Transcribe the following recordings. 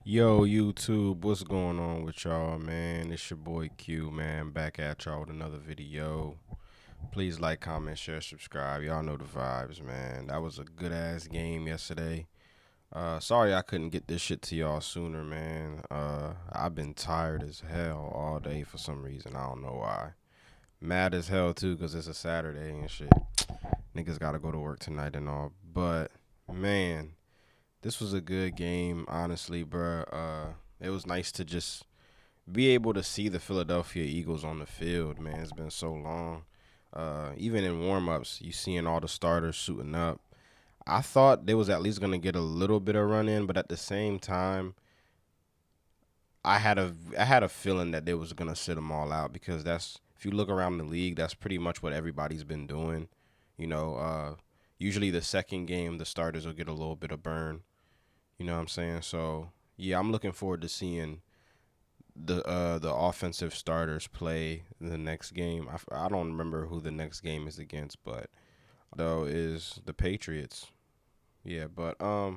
Yo, YouTube, what's going on with y'all, man? It's your boy Q, man, back at y'all with another video. Please like, comment, share, subscribe. Y'all know the vibes, man. That was a good ass game yesterday. Sorry I couldn't get this shit to y'all sooner, man. I've been tired as hell all day for some reason. I don't know why. Mad as hell too, cause it's a Saturday and shit. Niggas gotta go to work tonight and all. But man, this was a good game, honestly, bruh. It was nice to just be able to see the Philadelphia Eagles on the field, man. It's been so long. Even in warm-ups, you seeing all the starters suiting up. I thought they was at least gonna get a little bit of run in, but at the same time, I had a feeling that they was gonna sit them all out because that's if you look around the league, that's pretty much what everybody's been doing. You know, usually the second game the starters will get a little bit of burn. You know what I'm saying? So yeah, I'm looking forward to seeing the offensive starters play the next game. I don't remember who the next game is against, but though is the Patriots. Yeah, but I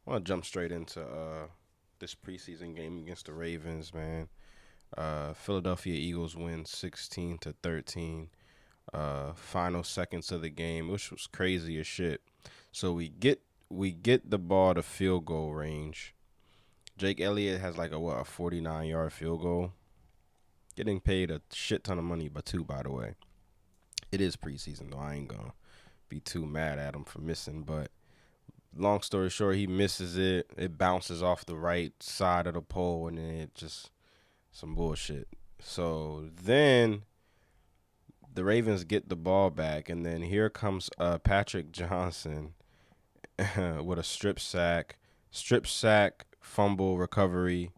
want to jump straight into this preseason game against the Ravens, man. Philadelphia Eagles win 16-13. Final seconds of the game, which was crazy as shit. So we get the ball to field goal range. Jake Elliott has like a 49-yard field goal. Getting paid a shit ton of money, but two, by the way. It is preseason though. I ain't gonna be too mad at him for missing, but long story short, he misses it. It bounces off the right side of the pole, and then it just some bullshit. So then the Ravens get the ball back, and then here comes Patrick Johnson with a strip sack, fumble recovery.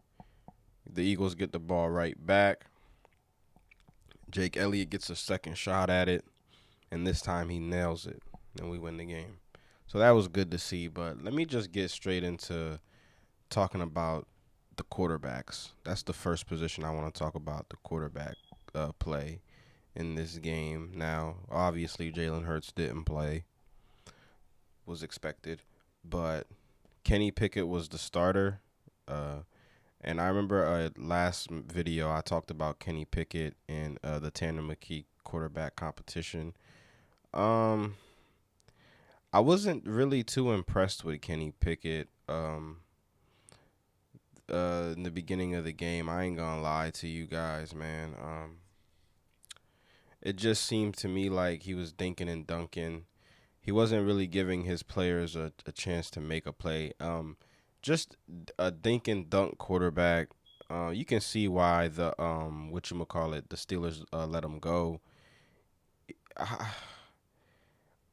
The Eagles get the ball right back. Jake Elliott gets a second shot at it, and this time he nails it, and we win the game. So that was good to see. But let me just get straight into talking about the quarterbacks. That's the first position I want to talk about, the quarterback play in this game. Now, obviously, Jalen Hurts didn't play, was expected, but Kenny Pickett was the starter. Uh, and I remember last video I talked about Kenny Pickett and the Tanner McKee quarterback competition. Um, I wasn't really too impressed with Kenny Pickett. In the beginning of the game, I ain't gonna lie to you guys, man. It just seemed to me like he was dinking and dunking. He wasn't really giving his players a chance to make a play. Just a dink and dunk quarterback. You can see why the the Steelers let him go. I,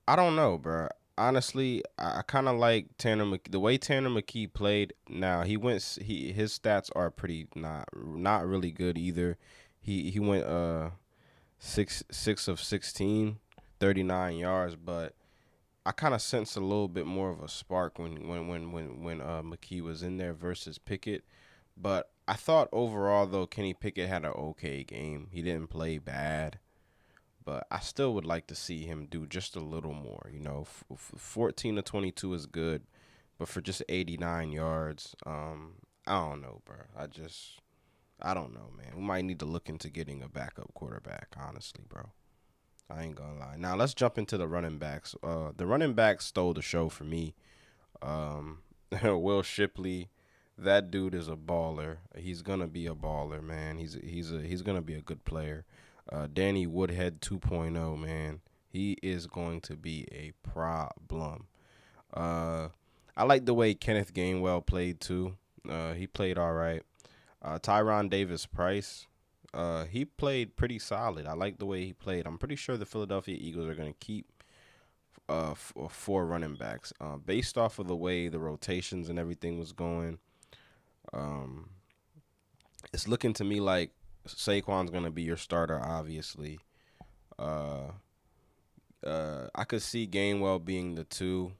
I don't know, bro. Honestly, I kind of like the way Tanner McKee played. Now his stats are pretty not really good either. He went six of 16, 39 yards, but I kind of sense a little bit more of a spark when McKee was in there versus Pickett. But I thought overall though Kenny Pickett had an okay game. He didn't play bad, but I still would like to see him do just a little more. 14 to 22 is good, but for just 89 yards, I don't know, bro. I don't know, man. We might need to look into getting a backup quarterback, honestly, bro. I ain't gonna lie. Now let's jump into the running backs. The running backs stole the show for me. Um, Will Shipley, that dude is a baller. He's gonna be a baller, man. He's gonna be a good player. Danny Woodhead 2.0, man. He is going to be a problem. Uh, I like the way Kenneth Gainwell played too. He played all right. Tyron Davis Price, he played pretty solid. I like the way he played. I'm pretty sure the Philadelphia Eagles are going to keep four running backs. Based off of the way the rotations and everything was going, um, it's looking to me like Saquon's going to be your starter, obviously. Uh, I could see Gainwell being the two,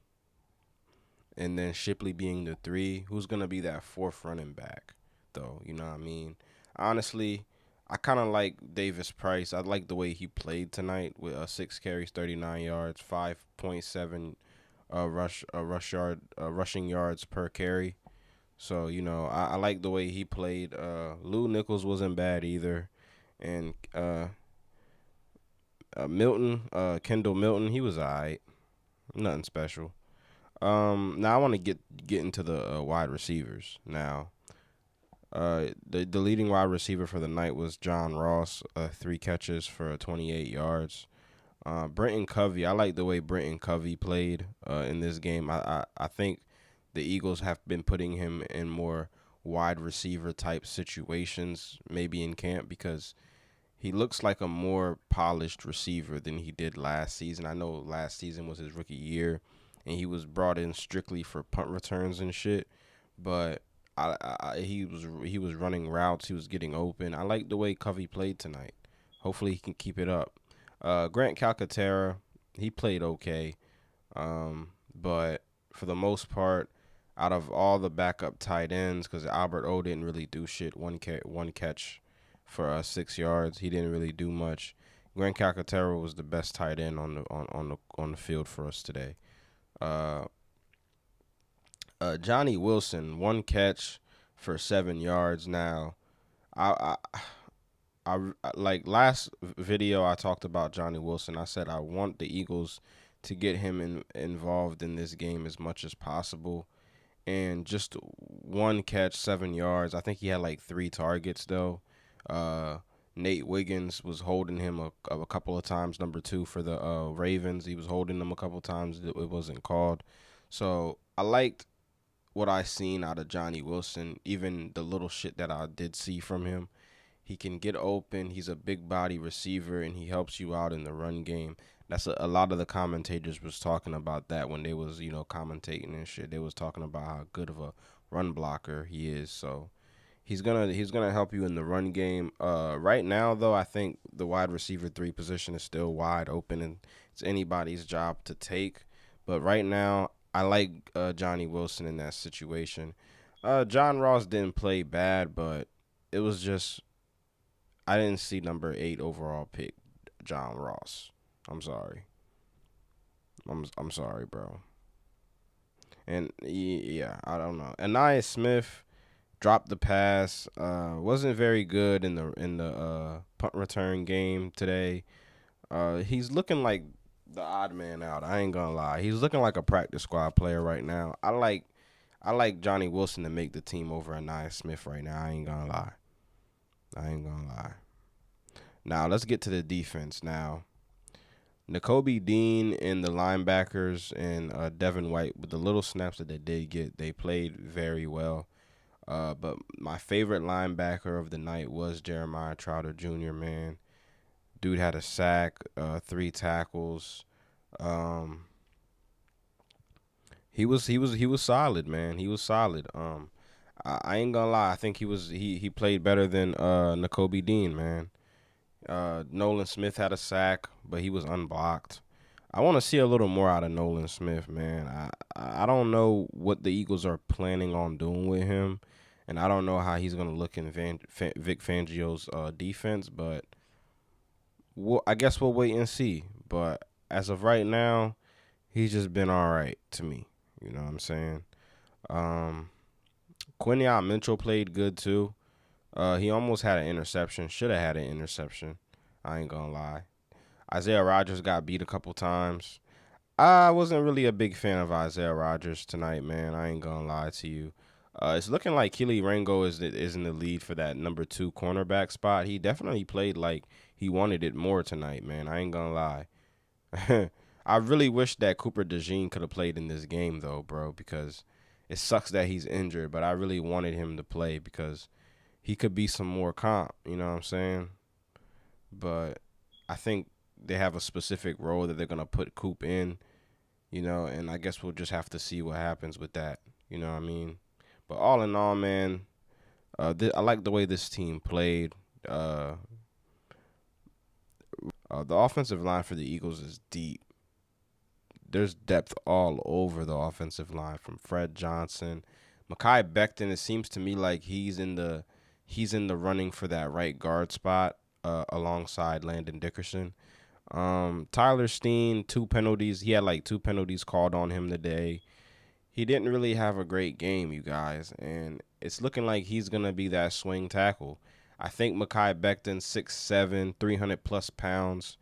and then Shipley being the three. Who's going to be that fourth running back, though? You know what I mean? Honestly, I kind of like Davis Price. I like the way he played tonight with 6 carries, 39 yards, 5.7 rushing yards per carry. So I like the way he played. Lou Nichols wasn't bad either, and Kendall Milton, he was alright, nothing special. Now I want to get into the wide receivers now. The leading wide receiver for the night was John Ross, 3 catches for 28 yards. Brenton Covey, I like the way Brenton Covey played in this game. I think the Eagles have been putting him in more wide receiver type situations, maybe in camp, because he looks like a more polished receiver than he did last season. I know last season was his rookie year, and he was brought in strictly for punt returns and shit. But he was running routes. He was getting open. I like the way Covey played tonight. Hopefully he can keep it up. Grant Calcaterra, he played okay, but for the most part, out of all the backup tight ends, because Albert O didn't really do shit. One catch for 6 yards. He didn't really do much. Grant Calcaterra was the best tight end on the field for us today. Uh, Johnny Wilson, 1 catch for 7 yards. Now, I, like last video I talked about Johnny Wilson. I said I want the Eagles to get him involved in this game as much as possible. And just 1 catch, 7 yards. I think he had like 3 targets though. Nate Wiggins was holding him a couple of times. Number 2 for the Ravens, he was holding them a couple of times. It wasn't called. So I liked what I seen out of Johnny Wilson. Even the little shit that I did see from him. He can get open. He's a big body receiver, and he helps you out in the run game. That's a lot of the commentators was talking about that when they was commentating and shit. They was talking about how good of a run blocker he is. So he's gonna help you in the run game. Right now though, I think the wide receiver 3 position is still wide open, and it's anybody's job to take. But right now, I like Johnny Wilson in that situation. John Ross didn't play bad, but it was just I didn't see number 8 overall pick John Ross. I'm sorry. I'm sorry, bro. And yeah, I don't know. Anaya Smith dropped the pass. Wasn't very good in the punt return game today. He's looking like the odd man out. I ain't gonna lie. He's looking like a practice squad player right now. I like Johnny Wilson to make the team over Anaya Smith right now. I ain't gonna lie. I ain't gonna lie. Now let's get to the defense. Now, N'Kobe Dean and the linebackers and Devin White, with the little snaps that they did get, they played very well. But my favorite linebacker of the night was Jeremiah Trotter Jr. Man, dude had a sack, 3 tackles. Um, he was solid, man. He was solid. I ain't gonna lie. I think he played better than N'Kobe Dean, man. Nolan Smith had a sack, but he was unblocked. I want to see a little more out of Nolan Smith, man. I don't know what the Eagles are planning on doing with him, and I don't know how he's gonna look in Vic Fangio's defense. But I guess we'll wait and see. But as of right now, he's just been all right to me. You know what I'm saying? Um, Quinion Mitchell played good too. He almost had an interception. Should have had an interception. I ain't gonna lie. Isaiah Rodgers got beat a couple times. I wasn't really a big fan of Isaiah Rodgers tonight, man. I ain't gonna lie to you. It's looking like Keely Ringo is in the lead for that number 2 cornerback spot. He definitely played like he wanted it more tonight, man. I ain't gonna lie. I really wish that Cooper DeJean could have played in this game, though, bro, because it sucks that he's injured, but I really wanted him to play because he could be some more comp, you know what I'm saying? But I think they have a specific role that they're going to put Coop in, and I guess we'll just have to see what happens with that, you know what I mean? But all in all, man, I like the way this team played. The offensive line for the Eagles is deep. There's depth all over the offensive line from Fred Johnson, Mekhi Becton. It seems to me like he's in the running for that right guard spot alongside Landon Dickerson. Tyler Steen, 2 penalties. He had like 2 penalties called on him today. he didn't really have a great game, you guys, and it's looking like he's gonna be that swing tackle. I think Mekhi Becton, 6'7", 300 plus pounds.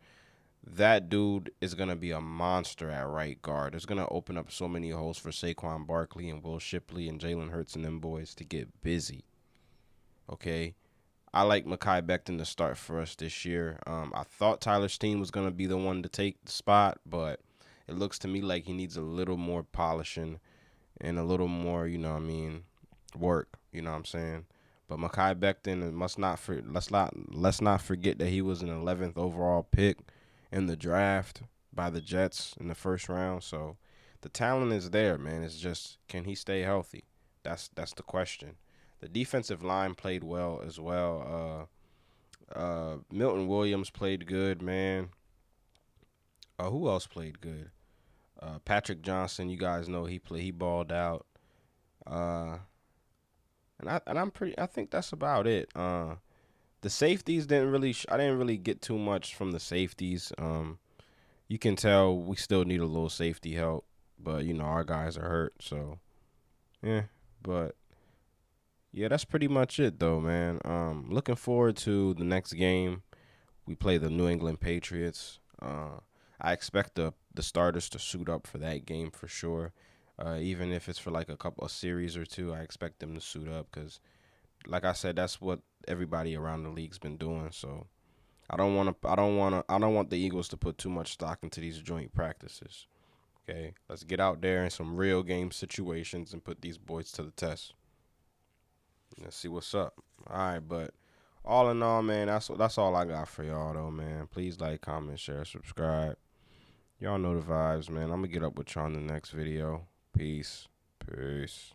That dude is gonna be a monster at right guard. It's gonna open up so many holes for Saquon Barkley and Will Shipley and Jalen Hurts and them boys to get busy. Okay, I like Mekhi Becton to start for us this year. I thought Tyler Steen was gonna be the one to take the spot, but it looks to me like he needs a little more polishing and a little more, you know what I mean, work. You know what I'm saying? But Mekhi Becton let's not forget that he was an 11th overall pick in the draft by the Jets in the first round. So the talent is there, man. It's just, can he stay healthy? That's the question. The defensive line played well as well. Milton Williams played good, man. Who else played good? Patrick Johnson, you guys know he balled out. Uh, I think that's about it. The safeties didn't really I didn't really get too much from the safeties. You can tell we still need a little safety help, but you know our guys are hurt, so yeah. But yeah, that's pretty much it though, man. Looking forward to the next game. We play the New England Patriots. I expect the starters to suit up for that game for sure. Even if it's for like a couple of series or two, I expect them to suit up because, like I said, that's what everybody around the league's been doing. So I don't want the Eagles to put too much stock into these joint practices. Okay, let's get out there in some real game situations and put these boys to the test. Let's see what's up. All right, but all in all, man, that's all I got for y'all though, man. Please like, comment, share, subscribe. Y'all know the vibes, man. I'm gonna get up with y'all in the next video. Peace. Peace.